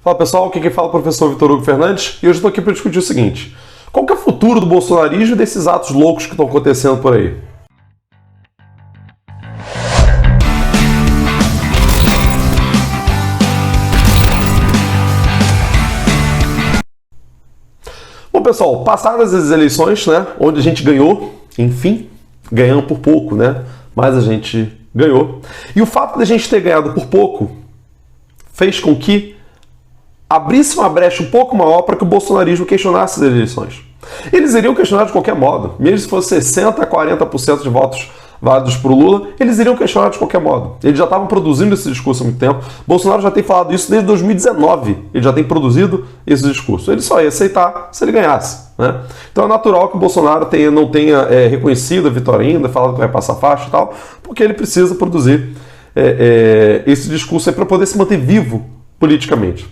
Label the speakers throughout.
Speaker 1: Fala pessoal, aqui quem fala é o professor Vitor Hugo Fernandes e hoje estou aqui para discutir o seguinte: qual que é o futuro do bolsonarismo e desses atos loucos que estão acontecendo por aí? Bom pessoal, passadas as eleições, onde a gente ganhou, enfim, ganhamos por pouco, mas a gente ganhou. E o fato de a gente ter ganhado por pouco fez com que abrisse uma brecha um pouco maior para que o bolsonarismo questionasse as eleições. Eles iriam questionar de qualquer modo, mesmo se fosse 60% a 40% de votos válidos para o Lula, eles iriam questionar de qualquer modo. Eles já estavam produzindo esse discurso há muito tempo. Bolsonaro já tem falado isso desde 2019. Ele já tem produzido esse discurso. Ele só ia aceitar se ele ganhasse. Então é natural que o Bolsonaro não tenha reconhecido a vitória ainda, falado que vai passar faixa e tal, porque ele precisa produzir esse discurso para poder se manter vivo politicamente.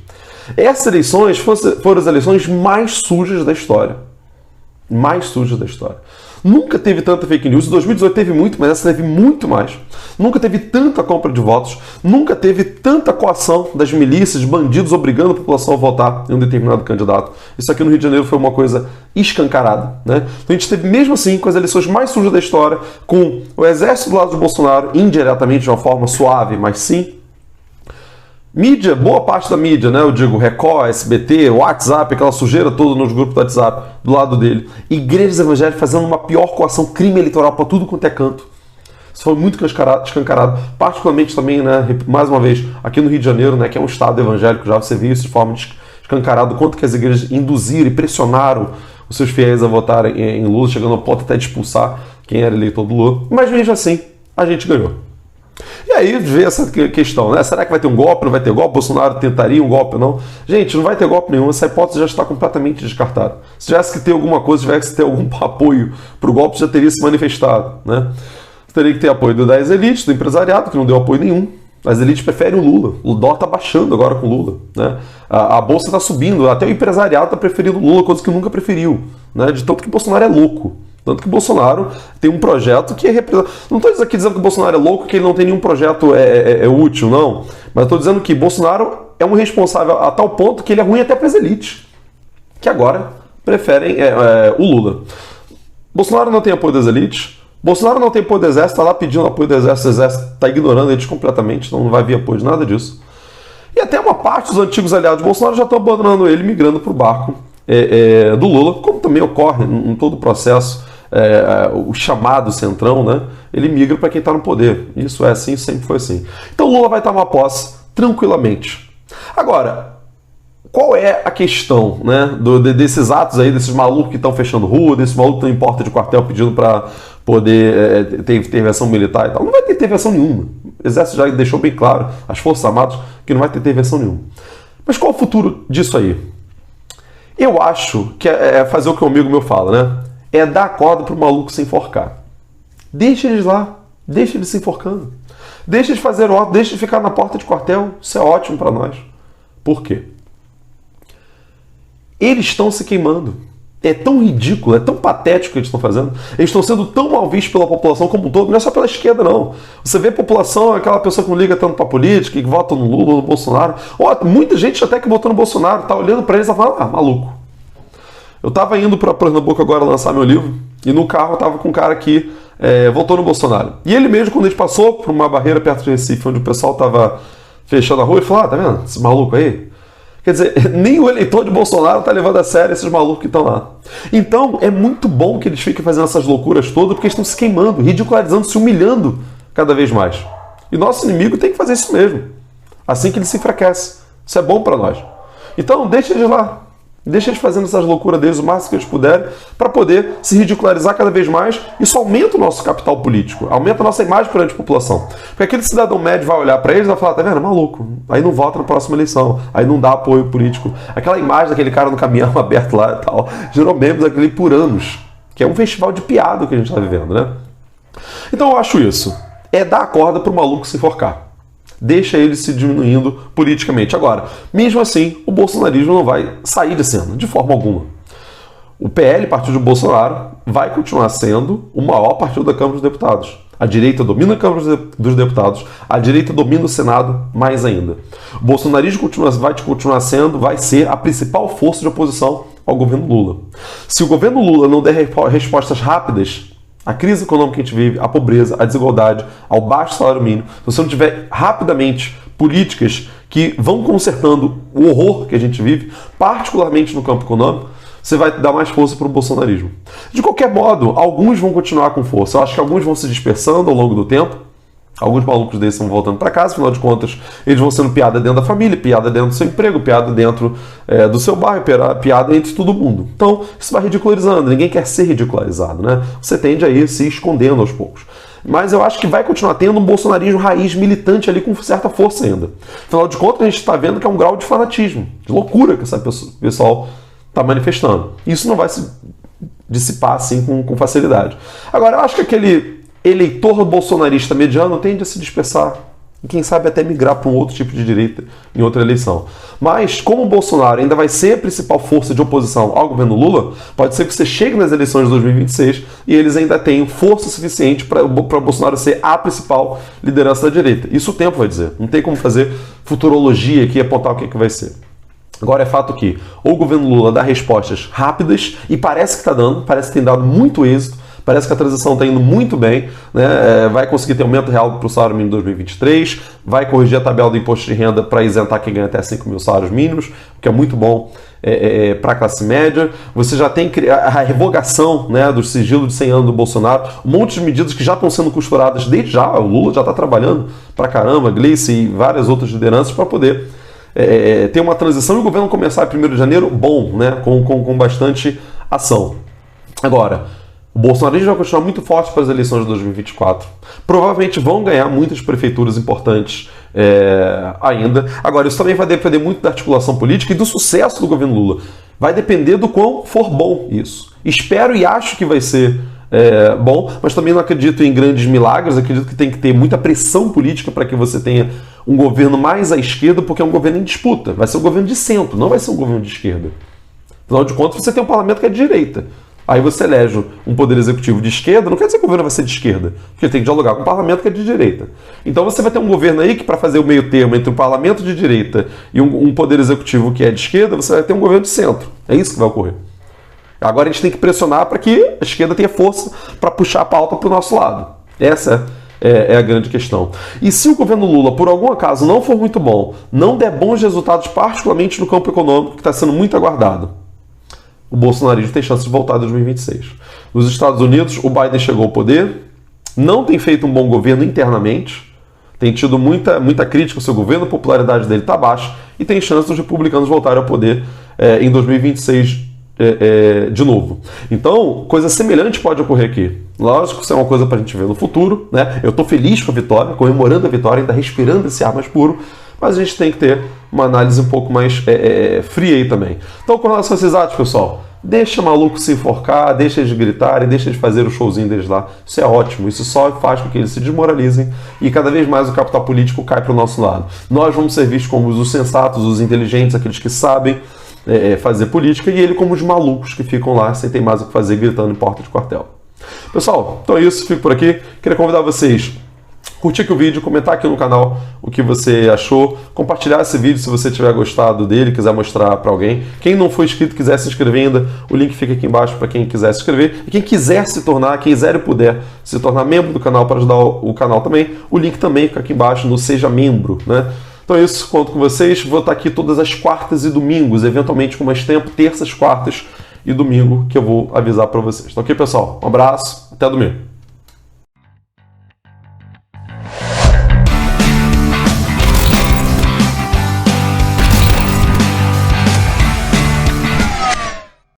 Speaker 1: Essas eleições foram as eleições mais sujas da história. Mais sujas da história. Nunca teve tanta fake news. Em 2018 teve muito, mas essa teve muito mais. Nunca teve tanta compra de votos. Nunca teve tanta coação das milícias, bandidos obrigando a população a votar em um determinado candidato. Isso aqui no Rio de Janeiro foi uma coisa escancarada. Então a gente teve, mesmo assim, com as eleições mais sujas da história, com o exército do lado de Bolsonaro, indiretamente, de uma forma suave, mas sim. Mídia, boa parte da mídia, eu digo Record, SBT, WhatsApp, aquela sujeira toda nos grupos do WhatsApp, do lado dele. Igrejas evangélicas fazendo uma pior coação, crime eleitoral para tudo quanto é canto. Isso foi muito escancarado. Particularmente também, mais uma vez, aqui no Rio de Janeiro, que é um estado evangélico, já você viu isso de forma escancarada, quanto que as igrejas induziram e pressionaram os seus fiéis a votarem em Lula, chegando ao ponto até de expulsar quem era eleitor do Lula. Mas mesmo assim, a gente ganhou. E aí vê essa questão, será que vai ter um golpe, não vai ter golpe? Bolsonaro tentaria um golpe ou não? Gente, não vai ter golpe nenhum, essa hipótese já está completamente descartada. Se tivesse que ter alguma coisa, se tivesse que ter algum apoio para o golpe, já teria se manifestado. Teria que ter apoio das elites, do empresariado, que não deu apoio nenhum. As elites preferem o Lula. O dólar está baixando agora com o Lula. A bolsa está subindo, até o empresariado está preferindo o Lula, coisa que nunca preferiu. De tanto que o Bolsonaro é louco. Tanto que o Bolsonaro tem um projeto que representa. Não estou aqui dizendo que o Bolsonaro é louco, que ele não tem nenhum projeto útil, não. Mas estou dizendo que Bolsonaro é um responsável a tal ponto que ele é ruim até para as elites, que agora preferem o Lula. Bolsonaro não tem apoio das elites. Bolsonaro não tem apoio do exército, está lá pedindo apoio do exército, o exército está ignorando eles completamente, então não vai vir apoio de nada disso. E até uma parte dos antigos aliados de Bolsonaro já estão abandonando ele, migrando para o barco do Lula, como também ocorre em todo o processo. O chamado centrão, ele migra para quem está no poder. Isso é assim, sempre foi assim. Então Lula vai tomar posse tranquilamente. Agora, qual é a questão desses atos aí, desses malucos que estão fechando rua, desses malucos que estão em porta de quartel pedindo para poder ter intervenção militar e tal? Não vai ter intervenção nenhuma. O Exército já deixou bem claro, as Forças Armadas, que não vai ter intervenção nenhuma. Mas qual é o futuro disso aí? Eu acho que é fazer o que um amigo meu fala, é dar corda para o maluco se enforcar. Deixa eles lá, deixa eles se enforcando. Deixa eles fazer ordem, deixa eles ficar na porta de quartel. Isso é ótimo para nós. Por quê? Eles estão se queimando. É tão ridículo, é tão patético o que eles estão fazendo. Eles estão sendo tão mal vistos pela população como um todo, não é só pela esquerda, não. Você vê a população, aquela pessoa que não liga tanto para a política, que vota no Lula ou no Bolsonaro. Muita gente até que votou no Bolsonaro, está olhando para eles e está falando, maluco. Eu estava indo para Pernambuco agora lançar meu livro, e no carro eu estava com um cara que votou no Bolsonaro. E ele mesmo, quando a gente passou por uma barreira perto de Recife, onde o pessoal estava fechando a rua, ele falou, tá vendo esse maluco aí? Quer dizer, nem o eleitor de Bolsonaro está levando a sério esses malucos que estão lá. Então, é muito bom que eles fiquem fazendo essas loucuras todas, porque eles estão se queimando, ridicularizando, se humilhando cada vez mais. E nosso inimigo tem que fazer isso mesmo. Assim que ele se enfraquece. Isso é bom para nós. Então, deixa eles lá. Deixa eles fazendo essas loucuras deles o máximo que eles puderem para poder se ridicularizar cada vez mais. Isso aumenta o nosso capital político, aumenta a nossa imagem perante a população. Porque aquele cidadão médio vai olhar para eles e vai falar, tá vendo, maluco, aí não vota na próxima eleição, aí não dá apoio político. Aquela imagem daquele cara no caminhão aberto lá e tal, gerou memes aquele por anos, que é um festival de piada que a gente está vivendo, Então eu acho isso, é dar a corda para o maluco se enforcar. Deixa ele se diminuindo politicamente. Agora, mesmo assim, o bolsonarismo não vai sair de cena, de forma alguma. O PL, partido de Bolsonaro, vai continuar sendo o maior partido da Câmara dos Deputados. A direita domina a Câmara dos Deputados, a direita domina o Senado mais ainda. O bolsonarismo vai ser a principal força de oposição ao governo Lula. Se o governo Lula não der respostas rápidas à crise econômica que a gente vive, à pobreza, à desigualdade, ao baixo salário mínimo, se você não tiver rapidamente políticas que vão consertando o horror que a gente vive, particularmente no campo econômico, você vai dar mais força para o bolsonarismo. De qualquer modo, alguns vão continuar com força. Eu acho que alguns vão se dispersando ao longo do tempo. Alguns malucos desses vão voltando para casa, afinal de contas, eles vão sendo piada dentro da família, piada dentro do seu emprego, piada dentro do seu bairro, piada entre todo mundo. Então, isso vai ridicularizando. Ninguém quer ser ridicularizado, né? Você tende a ir se escondendo aos poucos. Mas eu acho que vai continuar tendo um bolsonarismo raiz militante ali com certa força ainda. Afinal de contas, a gente está vendo que é um grau de fanatismo, de loucura que esse pessoal está manifestando. Isso não vai se dissipar assim com facilidade. Agora, eu acho que aquele eleitor bolsonarista mediano tende a se dispersar e quem sabe até migrar para um outro tipo de direita em outra eleição. Mas, como o Bolsonaro ainda vai ser a principal força de oposição ao governo Lula, pode ser que você chegue nas eleições de 2026 e eles ainda tenham força suficiente para o Bolsonaro ser a principal liderança da direita. Isso o tempo vai dizer. Não tem como fazer futurologia aqui e apontar o que vai ser. Agora é fato que o governo Lula dá respostas rápidas e parece que está dando, parece que tem dado muito êxito, parece que a transição está indo muito bem, né? Vai conseguir ter aumento real para o salário mínimo em 2023, vai corrigir a tabela do imposto de renda para isentar quem ganha até 5 mil salários mínimos, o que é muito bom para a classe média. Você já tem a revogação, né, do sigilo de 100 anos do Bolsonaro, um monte de medidas que já estão sendo costuradas desde já. O Lula já está trabalhando para caramba, Gleice e várias outras lideranças para poder ter uma transição e o governo começar em 1º de janeiro bom, né, com bastante ação. Agora, o bolsonarismo vai continuar muito forte para as eleições de 2024. Provavelmente vão ganhar muitas prefeituras importantes ainda. Agora, isso também vai depender muito da articulação política e do sucesso do governo Lula. Vai depender do quão for bom isso. Espero e acho que vai ser bom, mas também não acredito em grandes milagres. Acredito que tem que ter muita pressão política para que você tenha um governo mais à esquerda, porque é um governo em disputa. Vai ser um governo de centro, não vai ser um governo de esquerda. Afinal de contas, você tem um parlamento que é de direita. Aí você elege um poder executivo de esquerda, não quer dizer que o governo vai ser de esquerda, porque ele tem que dialogar com o parlamento que é de direita. Então você vai ter um governo aí que, para fazer o meio termo entre um parlamento de direita e um poder executivo que é de esquerda, você vai ter um governo de centro. É isso que vai ocorrer. Agora a gente tem que pressionar para que a esquerda tenha força para puxar a pauta para o nosso lado. Essa é a grande questão. E se o governo Lula, por algum acaso, não for muito bom, não der bons resultados, particularmente no campo econômico, que está sendo muito aguardado, o bolsonarismo tem chance de voltar em 2026. Nos Estados Unidos, o Biden chegou ao poder, não tem feito um bom governo internamente, tem tido muita crítica ao seu governo, a popularidade dele está baixa e tem chance dos republicanos voltarem ao poder em 2026 de novo. Então, coisa semelhante pode ocorrer aqui. Lógico que isso é uma coisa para a gente ver no futuro, né? Eu estou feliz com a vitória, comemorando a vitória, ainda respirando esse ar mais puro, mas a gente tem que ter uma análise um pouco mais fria aí também. Então, com relação a esses atos, pessoal, deixa maluco se enforcar, deixa eles gritarem, deixa eles fazerem o showzinho deles lá. Isso é ótimo, isso só faz com que eles se desmoralizem e cada vez mais o capital político cai para o nosso lado. Nós vamos ser vistos como os sensatos, os inteligentes, aqueles que sabem fazer política, e ele como os malucos que ficam lá sem ter mais o que fazer, gritando em porta de quartel. Pessoal, então é isso, fico por aqui. Queria convidar vocês curtir aqui o vídeo, comentar aqui no canal o que você achou, compartilhar esse vídeo se você tiver gostado dele, quiser mostrar para alguém. Quem não for inscrito quiser se inscrever ainda, o link fica aqui embaixo para quem quiser se inscrever. E quem quiser se tornar, quem quiser e puder se tornar membro do canal para ajudar o canal também, o link também fica aqui embaixo no Seja Membro, né? Então é isso, conto com vocês. Vou estar aqui todas as quartas e domingos, eventualmente com mais tempo, terças, quartas e domingo, que eu vou avisar para vocês. Então, ok, pessoal? Um abraço, até domingo.